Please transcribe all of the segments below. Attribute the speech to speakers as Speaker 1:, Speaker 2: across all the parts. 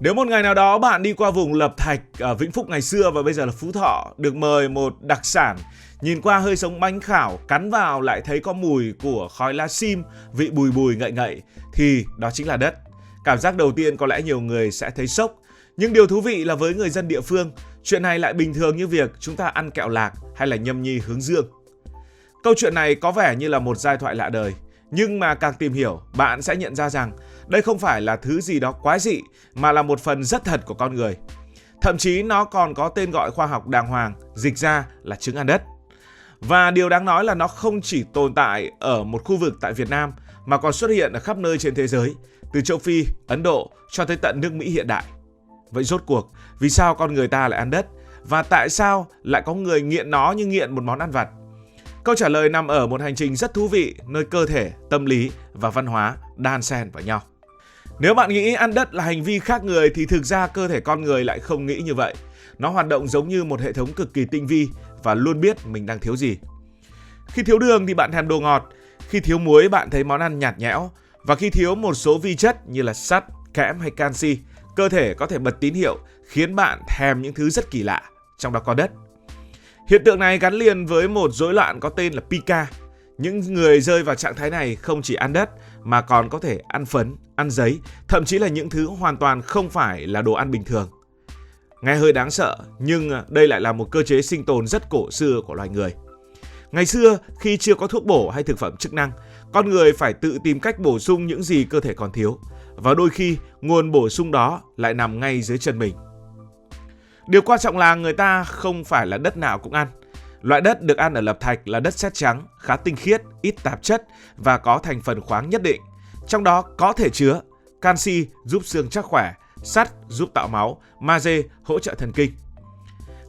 Speaker 1: Nếu một ngày nào đó bạn đi qua vùng Lập Thạch ở Vĩnh Phúc ngày xưa và bây giờ là Phú Thọ, được mời một đặc sản, nhìn qua hơi giống bánh khảo, cắn vào lại thấy có mùi của khói lá sim, vị bùi bùi ngậy ngậy, thì đó chính là đất. Cảm giác đầu tiên có lẽ nhiều người sẽ thấy sốc, nhưng điều thú vị là với người dân địa phương, chuyện này lại bình thường như việc chúng ta ăn kẹo lạc hay là nhâm nhi hướng dương. Câu chuyện này có vẻ như là một giai thoại lạ đời, nhưng mà càng tìm hiểu, bạn sẽ nhận ra rằng đây không phải là thứ gì đó quái dị, mà là một phần rất thật của con người. Thậm chí nó còn có tên gọi khoa học đàng hoàng, dịch ra là trứng ăn đất. Và điều đáng nói là nó không chỉ tồn tại ở một khu vực tại Việt Nam, mà còn xuất hiện ở khắp nơi trên thế giới, từ châu Phi, Ấn Độ cho tới tận nước Mỹ hiện đại. Vậy rốt cuộc, vì sao con người ta lại ăn đất? Và tại sao lại có người nghiện nó như nghiện một món ăn vặt? Câu trả lời nằm ở một hành trình rất thú vị, nơi cơ thể, tâm lý và văn hóa đan xen vào nhau. Nếu bạn nghĩ ăn đất là hành vi khác người thì thực ra cơ thể con người lại không nghĩ như vậy. Nó hoạt động giống như một hệ thống cực kỳ tinh vi và luôn biết mình đang thiếu gì. Khi thiếu đường thì bạn thèm đồ ngọt, khi thiếu muối bạn thấy món ăn nhạt nhẽo, và khi thiếu một số vi chất như là sắt, kẽm hay canxi, cơ thể có thể bật tín hiệu khiến bạn thèm những thứ rất kỳ lạ, trong đó có đất. Hiện tượng này gắn liền với một rối loạn có tên là pica. Những người rơi vào trạng thái này không chỉ ăn đất mà còn có thể ăn phấn, ăn giấy, thậm chí là những thứ hoàn toàn không phải là đồ ăn bình thường. Nghe hơi đáng sợ, nhưng đây lại là một cơ chế sinh tồn rất cổ xưa của loài người. Ngày xưa, khi chưa có thuốc bổ hay thực phẩm chức năng, con người phải tự tìm cách bổ sung những gì cơ thể còn thiếu, và đôi khi nguồn bổ sung đó lại nằm ngay dưới chân mình. Điều quan trọng là người ta không phải là đất nào cũng ăn. Loại đất được ăn ở Lập Thạch là đất sét trắng, khá tinh khiết, ít tạp chất và có thành phần khoáng nhất định. Trong đó có thể chứa canxi giúp xương chắc khỏe, sắt giúp tạo máu, magie hỗ trợ thần kinh.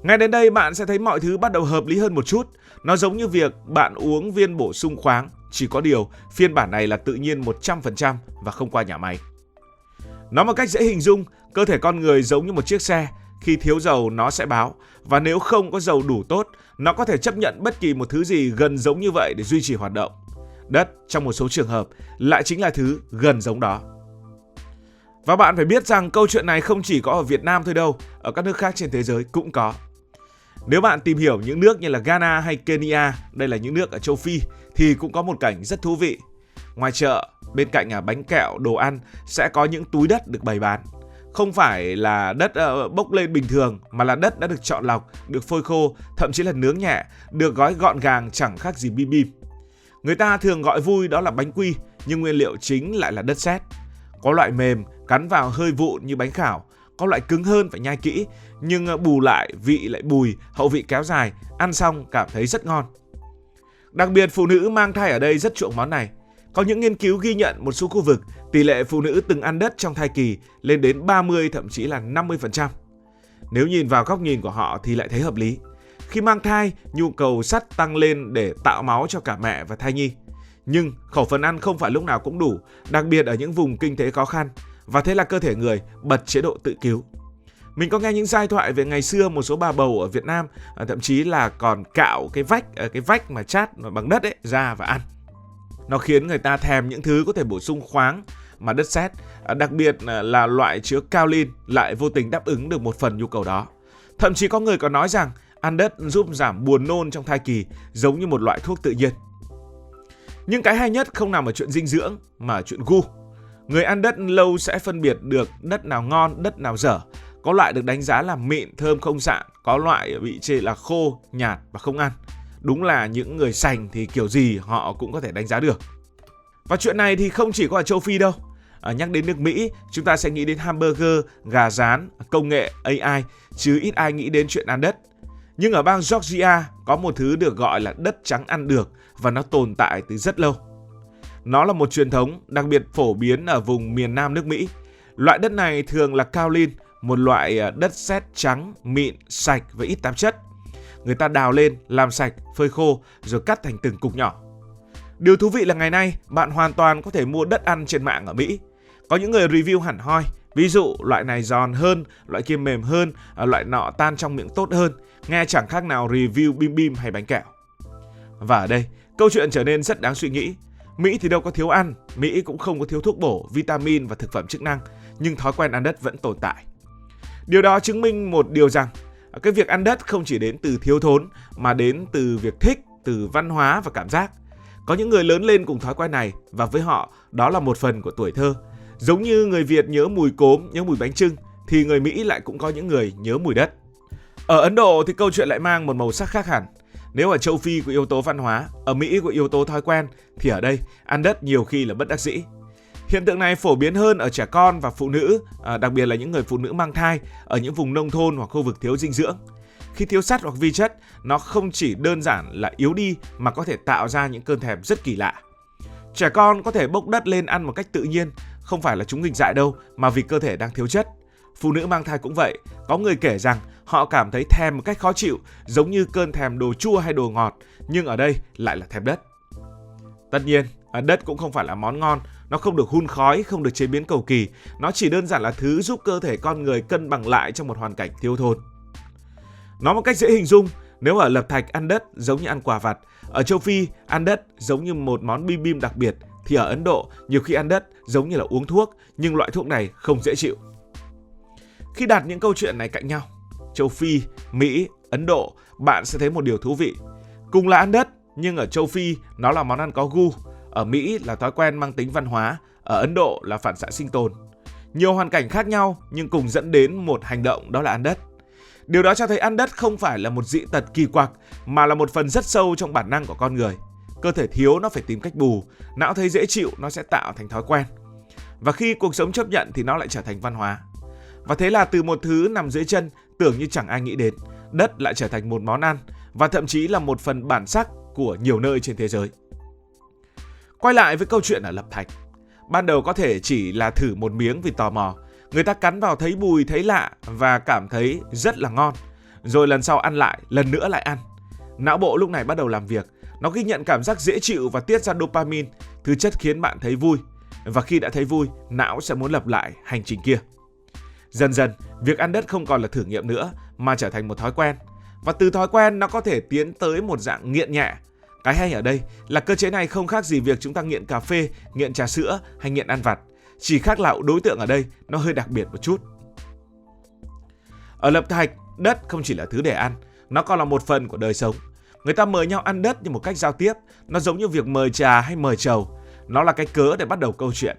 Speaker 1: Ngay đến đây bạn sẽ thấy mọi thứ bắt đầu hợp lý hơn một chút. Nó giống như việc bạn uống viên bổ sung khoáng, chỉ có điều phiên bản này là tự nhiên 100% và không qua nhà máy. Nói một cách dễ hình dung, cơ thể con người giống như một chiếc xe. Khi thiếu dầu nó sẽ báo, và nếu không có dầu đủ tốt, nó có thể chấp nhận bất kỳ một thứ gì gần giống như vậy để duy trì hoạt động. Đất trong một số trường hợp lại chính là thứ gần giống đó. Và bạn phải biết rằng câu chuyện này không chỉ có ở Việt Nam thôi đâu, ở các nước khác trên thế giới cũng có. Nếu bạn tìm hiểu những nước như là Ghana hay Kenya, đây là những nước ở châu Phi, thì cũng có một cảnh rất thú vị. Ngoài chợ, bên cạnh bánh kẹo, đồ ăn sẽ có những túi đất được bày bán. Không phải là đất bốc lên bình thường, mà là đất đã được chọn lọc, được phơi khô, thậm chí là nướng nhẹ, được gói gọn gàng chẳng khác gì bim bim. Người ta thường gọi vui đó là bánh quy, nhưng nguyên liệu chính lại là đất sét. Có loại mềm, cắn vào hơi vụn như bánh khảo, có loại cứng hơn phải nhai kỹ, nhưng bù lại vị lại bùi, hậu vị kéo dài, ăn xong cảm thấy rất ngon. Đặc biệt phụ nữ mang thai ở đây rất chuộng món này. Có những nghiên cứu ghi nhận một số khu vực, tỷ lệ phụ nữ từng ăn đất trong thai kỳ lên đến 30 thậm chí là 50%. Nếu nhìn vào góc nhìn của họ thì lại thấy hợp lý. Khi mang thai, nhu cầu sắt tăng lên để tạo máu cho cả mẹ và thai nhi. Nhưng khẩu phần ăn không phải lúc nào cũng đủ, đặc biệt ở những vùng kinh tế khó khăn, và thế là cơ thể người bật chế độ tự cứu. Mình có nghe những giai thoại về ngày xưa một số bà bầu ở Việt Nam thậm chí là còn cạo cái vách mà chát bằng đất ấy ra và ăn. Nó khiến người ta thèm những thứ có thể bổ sung khoáng mà đất sét, đặc biệt là loại chứa kaolin lại vô tình đáp ứng được một phần nhu cầu đó. Thậm chí có người còn nói rằng ăn đất giúp giảm buồn nôn trong thai kỳ, giống như một loại thuốc tự nhiên. Nhưng cái hay nhất không nằm ở chuyện dinh dưỡng mà ở chuyện gu. Người ăn đất lâu sẽ phân biệt được đất nào ngon, đất nào dở. Có loại được đánh giá là mịn, thơm không sạn, có loại bị chê là khô, nhạt và không ăn. Đúng là những người sành thì kiểu gì họ cũng có thể đánh giá được. Và chuyện này thì không chỉ có ở châu Phi đâu. Nhắc đến nước Mỹ, chúng ta sẽ nghĩ đến hamburger, gà rán, công nghệ, AI, chứ ít ai nghĩ đến chuyện ăn đất. Nhưng ở bang Georgia có một thứ được gọi là đất trắng ăn được, và nó tồn tại từ rất lâu. Nó là một truyền thống đặc biệt phổ biến ở vùng miền Nam nước Mỹ. Loại đất này thường là kaolin, một loại đất sét trắng, mịn, sạch và ít tạp chất. Người ta đào lên, làm sạch, phơi khô rồi cắt thành từng cục nhỏ. Điều thú vị là ngày nay bạn hoàn toàn có thể mua đất ăn trên mạng ở Mỹ. Có những người review hẳn hoi, ví dụ loại này giòn hơn, loại kia mềm hơn, loại nọ tan trong miệng tốt hơn. Nghe chẳng khác nào review bim bim hay bánh kẹo. Và ở đây, câu chuyện trở nên rất đáng suy nghĩ. Mỹ thì đâu có thiếu ăn, Mỹ cũng không có thiếu thuốc bổ, vitamin và thực phẩm chức năng. nhưng thói quen ăn đất vẫn tồn tại. Điều đó chứng minh một điều rằng cái việc ăn đất không chỉ đến từ thiếu thốn mà đến từ việc thích, từ văn hóa và cảm giác. Có những người lớn lên cùng thói quen này và với họ đó là một phần của tuổi thơ. Giống như người Việt nhớ mùi cốm, nhớ mùi bánh chưng thì người Mỹ lại cũng có những người nhớ mùi đất. Ở Ấn Độ thì câu chuyện lại mang một màu sắc khác hẳn. Nếu ở châu Phi có yếu tố văn hóa, ở Mỹ có yếu tố thói quen thì ở đây ăn đất nhiều khi là bất đắc dĩ. Hiện tượng này phổ biến hơn ở trẻ con và phụ nữ, đặc biệt là những người phụ nữ mang thai ở những vùng nông thôn hoặc khu vực thiếu dinh dưỡng. Khi thiếu sắt hoặc vi chất, nó không chỉ đơn giản là yếu đi mà có thể tạo ra những cơn thèm rất kỳ lạ. Trẻ con có thể bốc đất lên ăn một cách tự nhiên, không phải là chúng nghịch dại đâu mà vì cơ thể đang thiếu chất. Phụ nữ mang thai cũng vậy, có người kể rằng họ cảm thấy thèm một cách khó chịu, giống như cơn thèm đồ chua hay đồ ngọt, nhưng ở đây lại là thèm đất. Tất nhiên, đất cũng không phải là món ngon, nó không được hun khói, không được chế biến cầu kỳ, nó chỉ đơn giản là thứ giúp cơ thể con người cân bằng lại trong một hoàn cảnh thiếu thốn. Nói một cách dễ hình dung, nếu ở Lập Thạch ăn đất giống như ăn quà vặt, ở châu Phi ăn đất giống như một món bim bim đặc biệt, thì ở Ấn Độ nhiều khi ăn đất giống như là uống thuốc, nhưng loại thuốc này không dễ chịu. Khi đặt những câu chuyện này cạnh nhau, châu Phi, Mỹ, Ấn Độ, bạn sẽ thấy một điều thú vị. Cùng là ăn đất, nhưng ở châu Phi nó là món ăn có gu, ở Mỹ là thói quen mang tính văn hóa, ở Ấn Độ là phản xạ sinh tồn. Nhiều hoàn cảnh khác nhau nhưng cùng dẫn đến một hành động, đó là ăn đất. Điều đó cho thấy ăn đất không phải là một dị tật kỳ quặc mà là một phần rất sâu trong bản năng của con người. Cơ thể thiếu nó phải tìm cách bù, não thấy dễ chịu nó sẽ tạo thành thói quen. Và khi cuộc sống chấp nhận thì nó lại trở thành văn hóa. Và thế là từ một thứ nằm dưới chân tưởng như chẳng ai nghĩ đến, đất lại trở thành một món ăn và thậm chí là một phần bản sắc của nhiều nơi trên thế giới. Quay lại với câu chuyện ở Lập Thạch. Ban đầu có thể chỉ là thử một miếng vì tò mò. Người ta cắn vào thấy bùi, thấy lạ và cảm thấy rất là ngon. Rồi lần sau ăn lại, lần nữa lại ăn. Não bộ lúc này bắt đầu làm việc. Nó ghi nhận cảm giác dễ chịu và tiết ra dopamine, thứ chất khiến bạn thấy vui. Và khi đã thấy vui, não sẽ muốn lặp lại hành trình kia. Dần dần, việc ăn đất không còn là thử nghiệm nữa mà trở thành một thói quen. Và từ thói quen nó có thể tiến tới một dạng nghiện nhẹ. Cái hay ở đây là cơ chế này không khác gì việc chúng ta nghiện cà phê, nghiện trà sữa hay nghiện ăn vặt. Chỉ khác là đối tượng ở đây nó hơi đặc biệt một chút. Ở Lập Thạch, đất không chỉ là thứ để ăn, nó còn là một phần của đời sống. Người ta mời nhau ăn đất như một cách giao tiếp, nó giống như việc mời trà hay mời trầu. Nó là cái cớ để bắt đầu câu chuyện.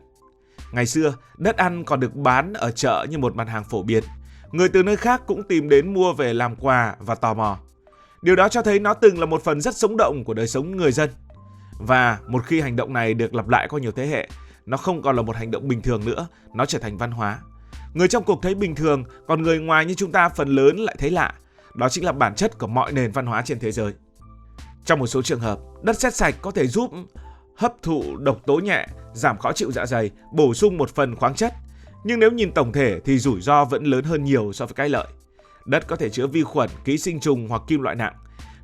Speaker 1: Ngày xưa, đất ăn còn được bán ở chợ như một mặt hàng phổ biến. Người từ nơi khác cũng tìm đến mua về làm quà và tò mò. Điều đó cho thấy nó từng là một phần rất sống động của đời sống người dân. Và một khi hành động này được lặp lại qua nhiều thế hệ, nó không còn là một hành động bình thường nữa, nó trở thành văn hóa. Người trong cuộc thấy bình thường, còn người ngoài như chúng ta phần lớn lại thấy lạ. Đó chính là bản chất của mọi nền văn hóa trên thế giới. Trong một số trường hợp, đất sét sạch có thể giúp hấp thụ độc tố nhẹ, giảm khó chịu dạ dày, bổ sung một phần khoáng chất. Nhưng nếu nhìn tổng thể thì rủi ro vẫn lớn hơn nhiều so với cái lợi. Đất có thể chứa vi khuẩn, ký sinh trùng hoặc kim loại nặng.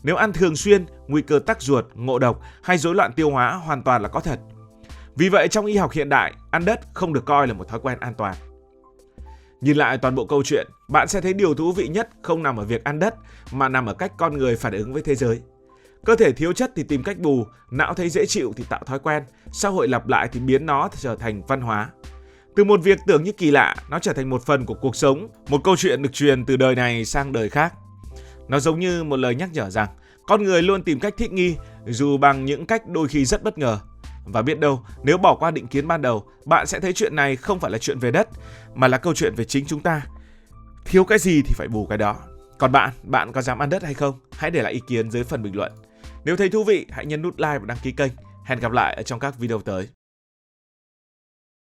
Speaker 1: Nếu ăn thường xuyên, nguy cơ tắc ruột, ngộ độc hay rối loạn tiêu hóa hoàn toàn là có thật. Vì vậy trong y học hiện đại, ăn đất không được coi là một thói quen an toàn. Nhìn lại toàn bộ câu chuyện, bạn sẽ thấy điều thú vị nhất không nằm ở việc ăn đất mà nằm ở cách con người phản ứng với thế giới. Cơ thể thiếu chất thì tìm cách bù, não thấy dễ chịu thì tạo thói quen, xã hội lặp lại thì biến nó trở thành văn hóa. Từ một việc tưởng như kỳ lạ, nó trở thành một phần của cuộc sống, một câu chuyện được truyền từ đời này sang đời khác. Nó giống như một lời nhắc nhở rằng con người luôn tìm cách thích nghi dù bằng những cách đôi khi rất bất ngờ. Và biết đâu, nếu bỏ qua định kiến ban đầu, bạn sẽ thấy chuyện này không phải là chuyện về đất, mà là câu chuyện về chính chúng ta. Thiếu cái gì thì phải bù cái đó. Còn bạn có dám ăn đất hay không? Hãy để lại ý kiến dưới phần bình luận. Nếu thấy thú vị, hãy nhấn nút like và đăng ký kênh. Hẹn gặp lại ở trong các video tới.